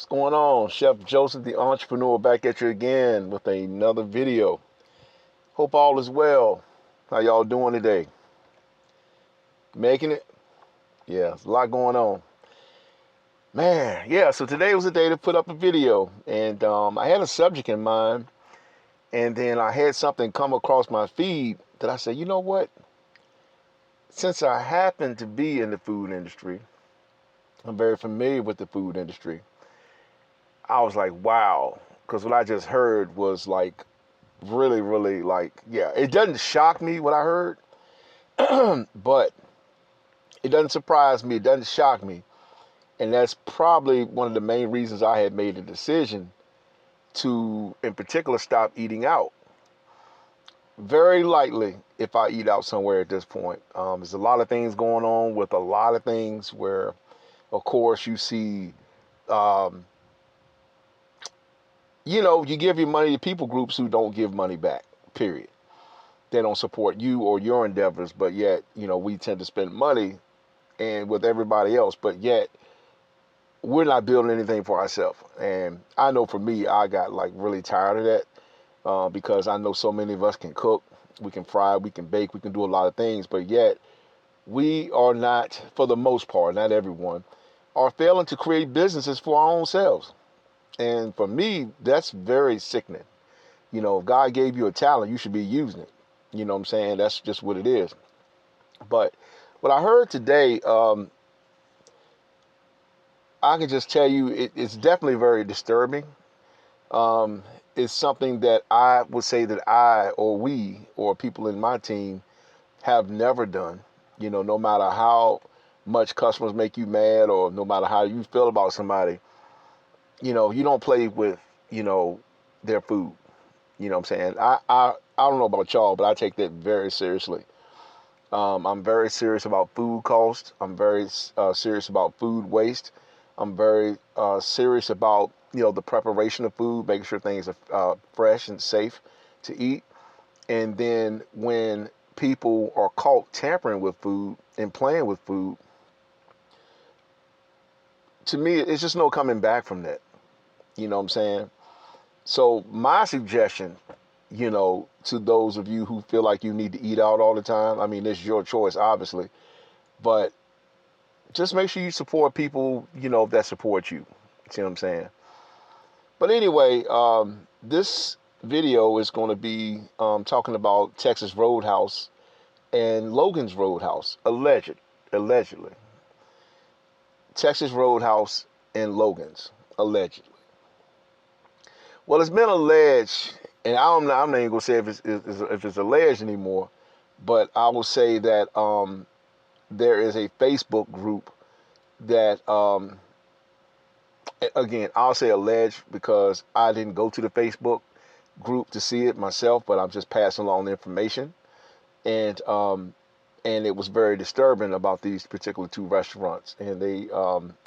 What's going on? Chef Joseph, the entrepreneur, back at you again with another video. Hope all is well. How y'all doing today? Making it? Yeah, there's a lot going on. Man, yeah, so today was the day to put up a video. And I had a subject in mind. And then I had something come across my feed that I said, you know what? Since I happen to be in the food industry, I'm very familiar with the food industry. I was like, wow. Because what I just heard was like, really, really like, yeah, it doesn't shock me what I heard, but it doesn't surprise me. It doesn't shock me. And that's probably one of the main reasons I had made the decision to, in particular, stop eating out. Very lightly, if I eat out somewhere at this point. There's a lot of things going on with a lot of things where, of course, you see, um, you give your money to people groups who don't give money back, period. They don't support you or your endeavors, but yet, we tend to spend money and with everybody else, but yet we're not building anything for ourselves. And I know for me, I got like really tired of that because I know so many of us can cook, we can fry, we can bake, we can do a lot of things, but yet we are not, for the most part, not everyone, are failing to create businesses for our own selves. And for me, that's very sickening. If God gave you a talent, you should be using it. You know what I'm saying? That's just what it is. But what I heard today, I can just tell you it's definitely very disturbing. Um, it's something that I would say that I or we or people in my team have never done. No matter how much customers make you mad or no matter how you feel about somebody, you don't play with, their food. You know what I'm saying? I don't know about y'all, but I take that very seriously. I'm very serious about food cost. I'm very serious about food waste. I'm very serious about the preparation of food, making sure things are fresh and safe to eat. And then when people are caught tampering with food and playing with food, to me, it's just no coming back from that. You know what I'm saying? So my suggestion, to those of you who feel like you need to eat out all the time, I mean, it's your choice, obviously, but just make sure you support people, that support you. See what I'm saying? But anyway, this video is going to be talking about Texas Roadhouse and Logan's Roadhouse, allegedly. Texas Roadhouse and Logan's, allegedly. Well, it's been alleged, and I'm not even going to say if it's alleged anymore, but I will say that there is a Facebook group that again, I'll say alleged because I didn't go to the Facebook group to see it myself, but I'm just passing along the information. And it was very disturbing about these particular two restaurants, and they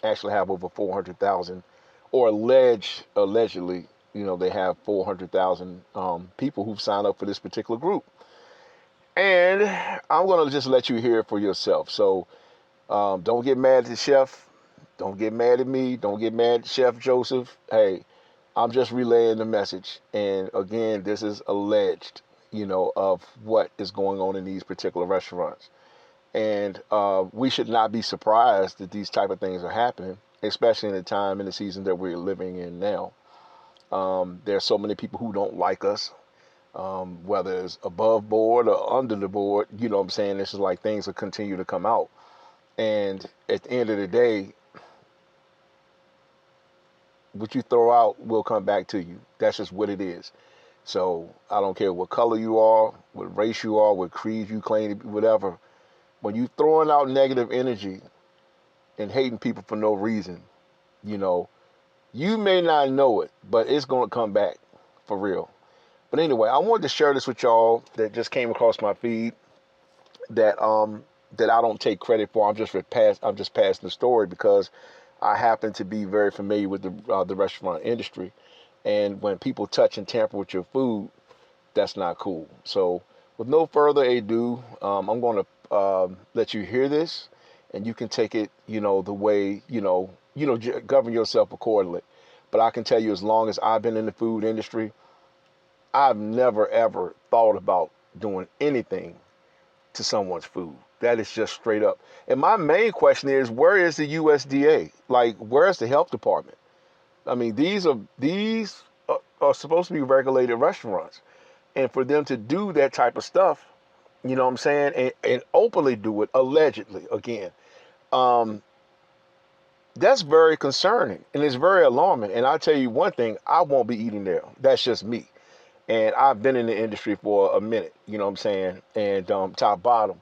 actually have over 400,000, or allegedly, they have 400,000 people who've signed up for this particular group. And I'm gonna just let you hear it for yourself. So don't get mad at the chef. Don't get mad at me. Don't get mad at Chef Joseph. Hey, I'm just relaying the message. And again, this is alleged, of what is going on in these particular restaurants. And we should not be surprised that these type of things are happening, especially in the time and the season that we're living in now. There are so many people who don't like us, whether it's above board or under the board. You know what I'm saying? This is like things will continue to come out. And at the end of the day, what you throw out will come back to you. That's just what it is. So I don't care what color you are, what race you are, what creed you claim to be, whatever. When you throwing out negative energy and hating people for no reason, you know, you may not know it, but it's going to come back for real. But anyway, I wanted to share this with y'all that just came across my feed that I don't take credit for. I'm just passing the story because I happen to be very familiar with the restaurant industry, and when people touch and tamper with your food, that's not cool. So, with no further ado, I'm going to let you hear this, and you can take it, the way govern yourself accordingly. But I can tell you, as long as I've been in the food industry, I've never ever thought about doing anything to someone's food. That is just straight up. And my main question is, where is the USDA? Like, where's the health department? I mean, these are supposed to be regulated restaurants, and for them to do that type of stuff, you know what I'm saying, and openly do it, allegedly, again, um, that's very concerning and it's very alarming. And I'll tell you one thing, I won't be eating there. That's just me. And I've been in the industry for a minute, you know what I'm saying, and top bottom.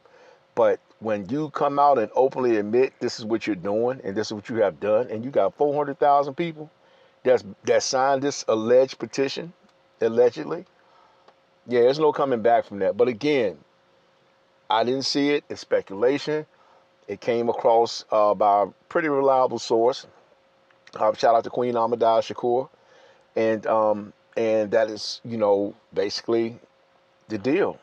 But when you come out and openly admit this is what you're doing and this is what you have done, and you got 400,000 people that signed this alleged petition, allegedly, yeah, there's no coming back from that. But again, I didn't see it. It's speculation. It came across by a pretty reliable source. Shout out to Queen Ahmadiyya Shakur, and that is, basically the deal.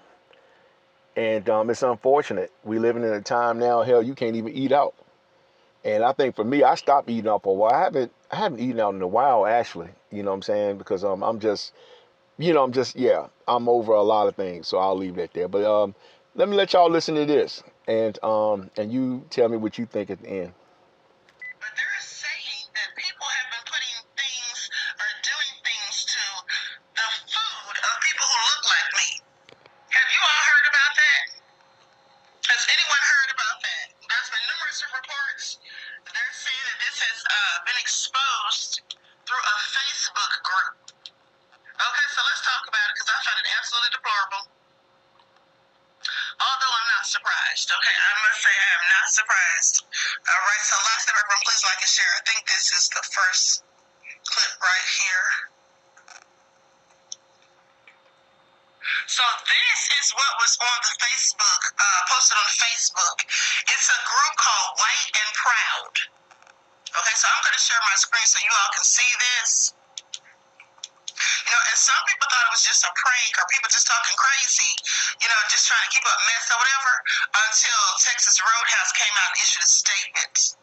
And it's unfortunate. We living in a time now, hell, you can't even eat out. And I think for me, I stopped eating out for a while. I haven't eaten out in a while, actually. You know what I'm saying? Because yeah, I'm over a lot of things. So I'll leave that there. But let me let y'all listen to this, and you tell me what you think at the end. But they're saying that people have been putting things or doing things to the food of people who look like me. Have you all heard about that? Has anyone heard about that? There's been numerous reports. They're saying that this has been exposed through a Facebook group. Okay, so let's talk about it because I find it absolutely deplorable. Although I'm not surprised. Okay, I must say I am not surprised. All right, so last time, everyone, please like and share. I think this is the first clip right here. So this is what was on the Facebook, posted on Facebook. It's a group called White and Proud. Okay, so I'm going to share my screen so you all can see this. And some people thought it was just a prank or people just talking crazy, just trying to keep up mess or whatever, until Texas Roadhouse came out and issued a statement.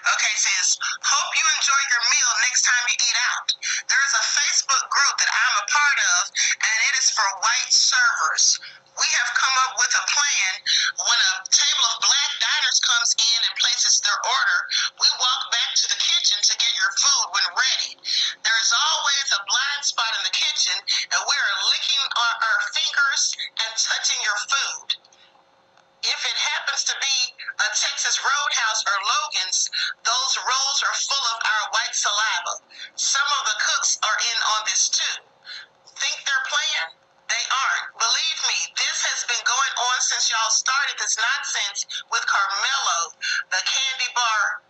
Okay, it says, hope you enjoy your meal next time you eat out. There is a Facebook group that I'm a part of, and it is for white servers. We have come up with a plan. When a table of black diners comes in and places their order, we walk back to the kitchen to get your food when ready. There is always a blind spot in the kitchen, and we are licking our fingers and touching your food. If it happens to be a Texas Roadhouse or Logan's, those rolls are full of our white saliva. Some of the cooks are in on this too. Think they're playing? They aren't. Believe me, this has been going on since y'all started this nonsense with Carmelo, the candy bar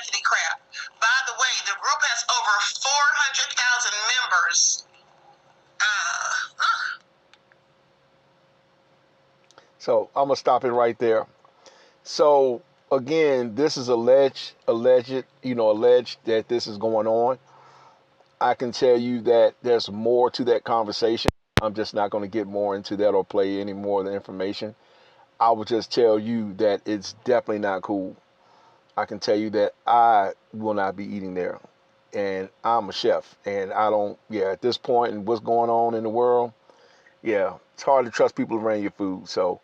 Anthony crap. By the way, the group has over 400,000 members. So I'm gonna stop it right there. So again, this is alleged that this is going on. I can tell you that there's more to that conversation. I'm just not going to get more into that or play any more of the information. I will just tell you that it's definitely not cool. I can tell you that I will not be eating there. And I'm a chef. And at this point and what's going on in the world, yeah, it's hard to trust people around your food. So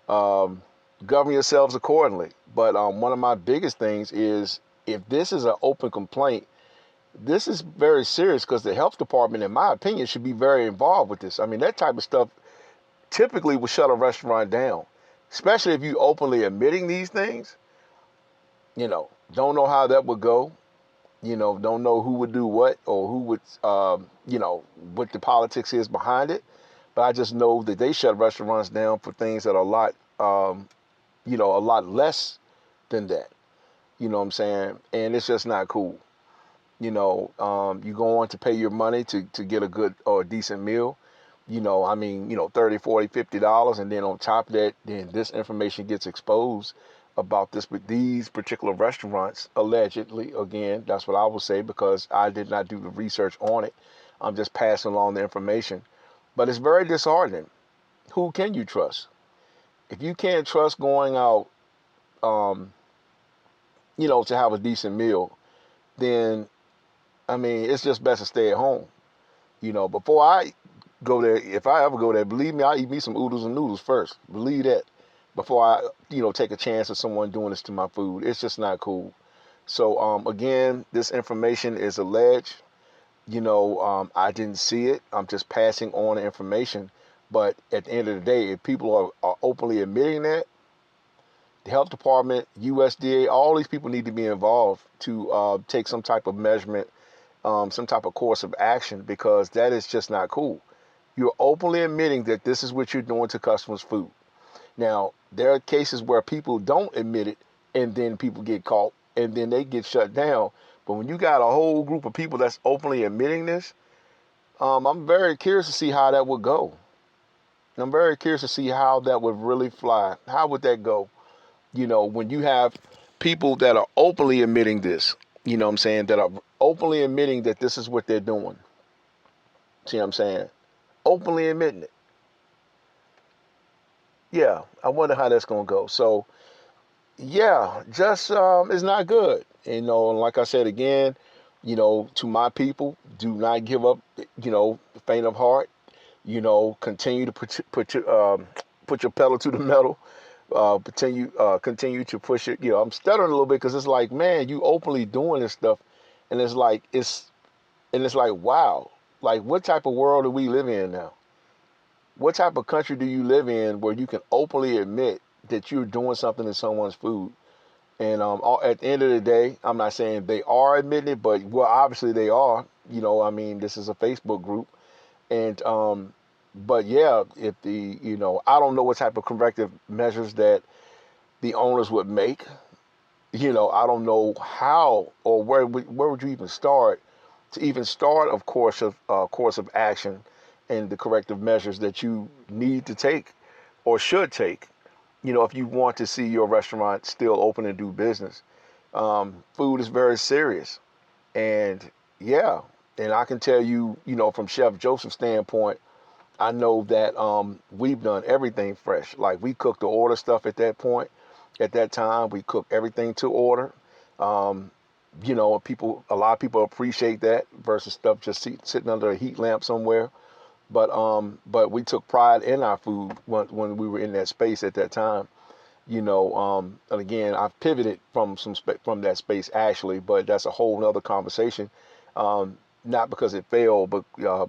govern yourselves accordingly. But one of my biggest things is, if this is an open complaint, this is very serious, because the health department, in my opinion, should be very involved with this. I mean, that type of stuff typically would shut a restaurant down, especially if you openly admitting these things. Don't know how that would go. Don't know who would do what, or who would, what the politics is behind it. But I just know that they shut restaurants down for things that are a lot less than that. You know what I'm saying? And it's just not cool. You go on to pay your money to get a good or a decent meal. $30, $40, $50, and then on top of that, then this information gets exposed about these particular restaurants, allegedly. Again, that's what I will say, because I did not do the research on it. I'm just passing along the information. But it's very disheartening. Who can you trust? If you can't trust going out, to have a decent meal, then I mean, it's just best to stay at home. Before I go there, if I ever go there, believe me, I'll eat me some oodles and noodles first. Believe that. Before I, take a chance of someone doing this to my food. It's just not cool. So, again, this information is alleged. I didn't see it. I'm just passing on the information. But at the end of the day, if people are openly admitting that, the health department, USDA, all these people need to be involved to take some type of measurement, some type of course of action, because that is just not cool. You're openly admitting that this is what you're doing to customers' food. Now, there are cases where people don't admit it, and then people get caught, and then they get shut down. But when you got a whole group of people that's openly admitting this, I'm very curious to see how that would go. I'm very curious to see how that would really fly. How would that go? When you have people that are openly admitting this, what I'm saying, that are openly admitting that this is what they're doing. See what I'm saying? Openly admitting it. Yeah, I wonder how that's going to go. So, yeah, just it's not good. And like I said again, to my people, do not give up, faint of heart. Continue to put your pedal to the metal. Continue to push it. I'm stuttering a little bit because it's like, man, you openly doing this stuff, and it's like wow, like what type of world do we live in now? What type of country do you live in where you can openly admit that you're doing something to someone's food? And at the end of the day, I'm not saying they are admitting it, but well, obviously they are. I mean, this is a Facebook group, and but yeah, if I don't know what type of corrective measures that the owners would make. I don't know how or where would you even start to even start of course of action and the corrective measures that you need to take or should take. If you want to see your restaurant still open and do business. Food is very serious, and yeah, and I can tell you, from Chef Joseph's standpoint, I know that we've done everything fresh. Like we cooked the order stuff at that point. At that time, we cooked everything to order. Um, a lot of people appreciate that versus stuff just sitting under a heat lamp somewhere. But we took pride in our food when we were in that space at that time. And again, I've pivoted from that space actually, but that's a whole nother conversation. Not because it failed, but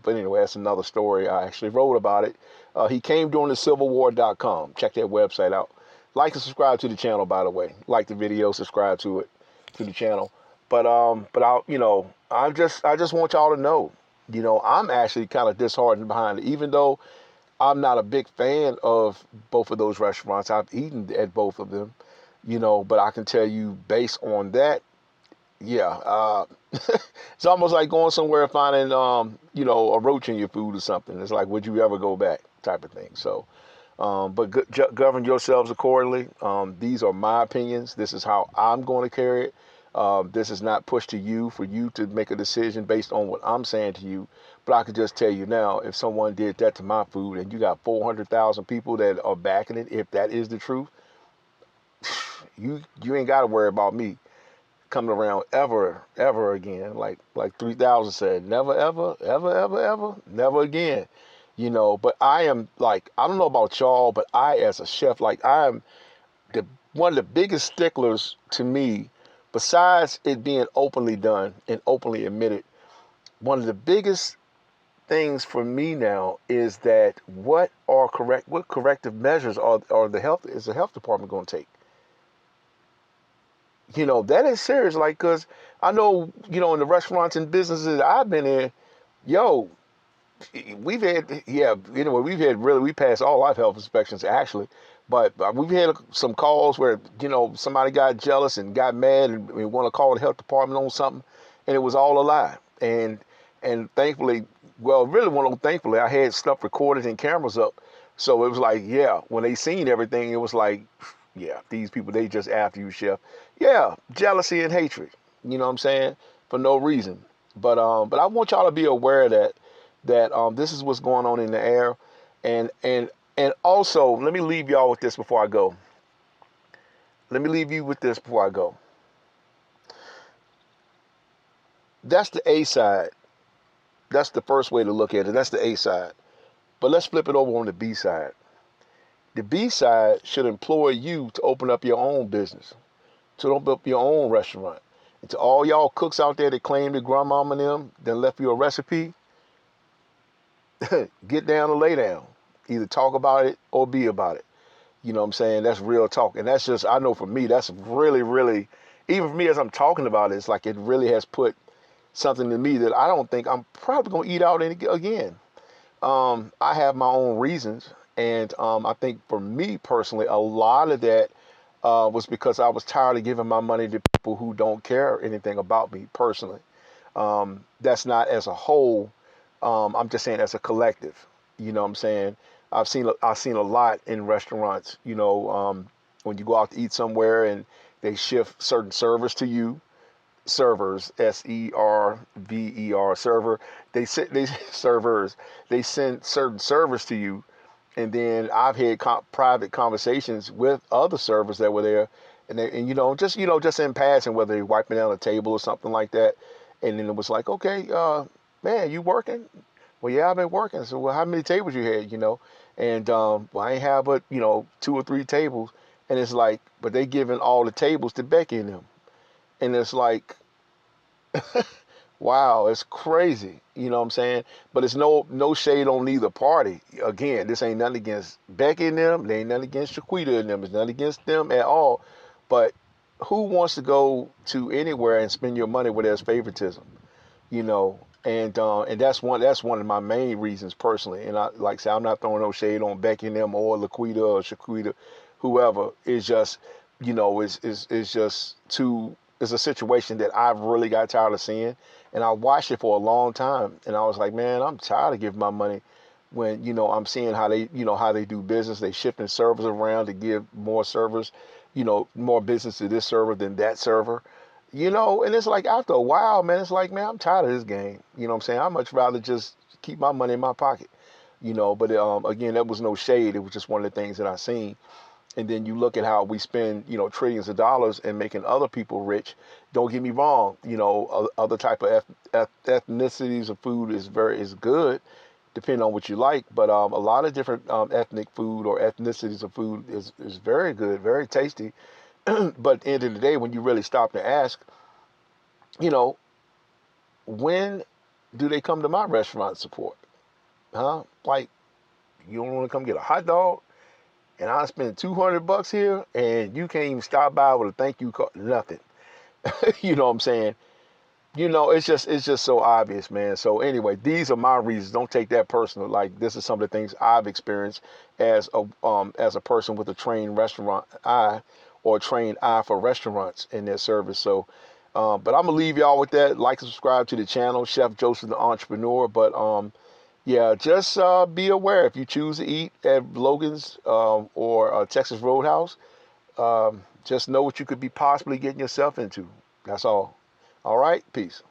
anyway, that's another story. I actually wrote about it. He came during the civilwar.com. Check that website out. Like and subscribe to the channel, by the way. Like the video, subscribe to the channel. But I just want y'all to know, I'm actually kind of disheartened behind it, even though I'm not a big fan of both of those restaurants. I've eaten at both of them, but I can tell you based on that, yeah, it's almost like going somewhere and finding, a roach in your food or something. It's like, would you ever go back type of thing. So, but govern yourselves accordingly. These are my opinions. This is how I'm going to carry it. This is not pushed to you for you to make a decision based on what I'm saying to you. But I can just tell you now, if someone did that to my food and you got 400,000 people that are backing it, if that is the truth, you ain't got to worry about me coming around ever again. Like 3000 said, never ever, never again. But I am like, I don't know about y'all, but I as a chef, like I am one of the biggest sticklers to me, besides it being openly done and openly admitted. One of the biggest things for me now is that what corrective measures are the health department going to take? That is serious. Like, cause I know, in the restaurants and businesses that I've been in, yo, we've had, yeah, anyway, we passed all our health inspections actually, but we've had some calls where, somebody got jealous and got mad and we want to call the health department on something, and it was all a lie. And thankfully, well, really, thankfully, I had stuff recorded and cameras up. So it was like, yeah, when they seen everything, it was like, yeah, these people, they just after you, chef. Yeah, jealousy and hatred. You know what I'm saying? For no reason. But I want y'all to be aware that this is what's going on in the air. And also, let me leave y'all with this before I go. Let me leave you with this before I go. That's the A side. That's the first way to look at it. That's the A side. But let's flip it over on the B side. The B side should employ you to open up your own business, to open up your own restaurant. And to all y'all cooks out there that claim that grandmama and them then left you a recipe, get down and lay down. Either talk about it or be about it. You know what I'm saying? That's real talk. And that's just, I know for me, that's really, really, even for me as I'm talking about it, it's like it really has put something to me that I don't think I'm probably going to eat out again. I have my own reasons. And I think for me personally, a lot of that was because I was tired of giving my money to people who don't care anything about me personally. That's not as a whole. I'm just saying as a collective. You know what I'm saying? I've seen a lot in restaurants. When you go out to eat somewhere and they shift certain servers to you, servers, server, server. They servers. They send certain servers to you, and then I've had private conversations with other servers that were there, and just in passing, whether they're wiping down a table or something like that, and then it was like, okay, man, you working? Well, yeah, I've been working. So, well, how many tables you had? And well, I ain't have but 2 or 3 tables, and it's like, but they giving all the tables to Becky and them, and it's like, wow, it's crazy. You know what I'm saying? But it's no shade on either party. Again, this ain't nothing against Becky and them. There ain't nothing against Shaquita and them. It's nothing against them at all. But who wants to go to anywhere and spend your money where there's favoritism? And that's one of my main reasons personally. And I like I say, I'm not throwing no shade on Becky and them or Laquita or Shaquita, whoever. It's just, it's just too. It's a situation that I've really got tired of seeing, and I watched it for a long time, and I was like, man, I'm tired of giving my money when I'm seeing how they do business. They shifting servers around to give more servers, more business to this server than that server. And it's like after a while, man, it's like, man, I'm tired of this game. You know what I'm saying? I'd much rather just keep my money in my pocket. But again, that was no shade. It was just one of the things that I seen. And then you look at how we spend, trillions of dollars and making other people rich. Don't get me wrong. Other type of ethnicities of food is good, depending on what you like. But a lot of different ethnic food or ethnicities of food is very good, very tasty. But at the end of the day, when you really stop to ask, you know, when do they come to my restaurant support? Huh? Like, you don't want to come get a hot dog, and I spend $200 here, and you can't even stop by with a thank you card, nothing. You know what I'm saying? It's just so obvious, man. So anyway, these are my reasons. Don't take that personal. Like, this is some of the things I've experienced as a person with a trained restaurant eye or a trained eye for restaurants in their service. So, but I'm gonna leave y'all with that. Like and subscribe to the channel, Chef Joseph the Entrepreneur. But yeah, just be aware if you choose to eat at Logan's or Texas Roadhouse. Just know what you could be possibly getting yourself into. That's all. All right, peace.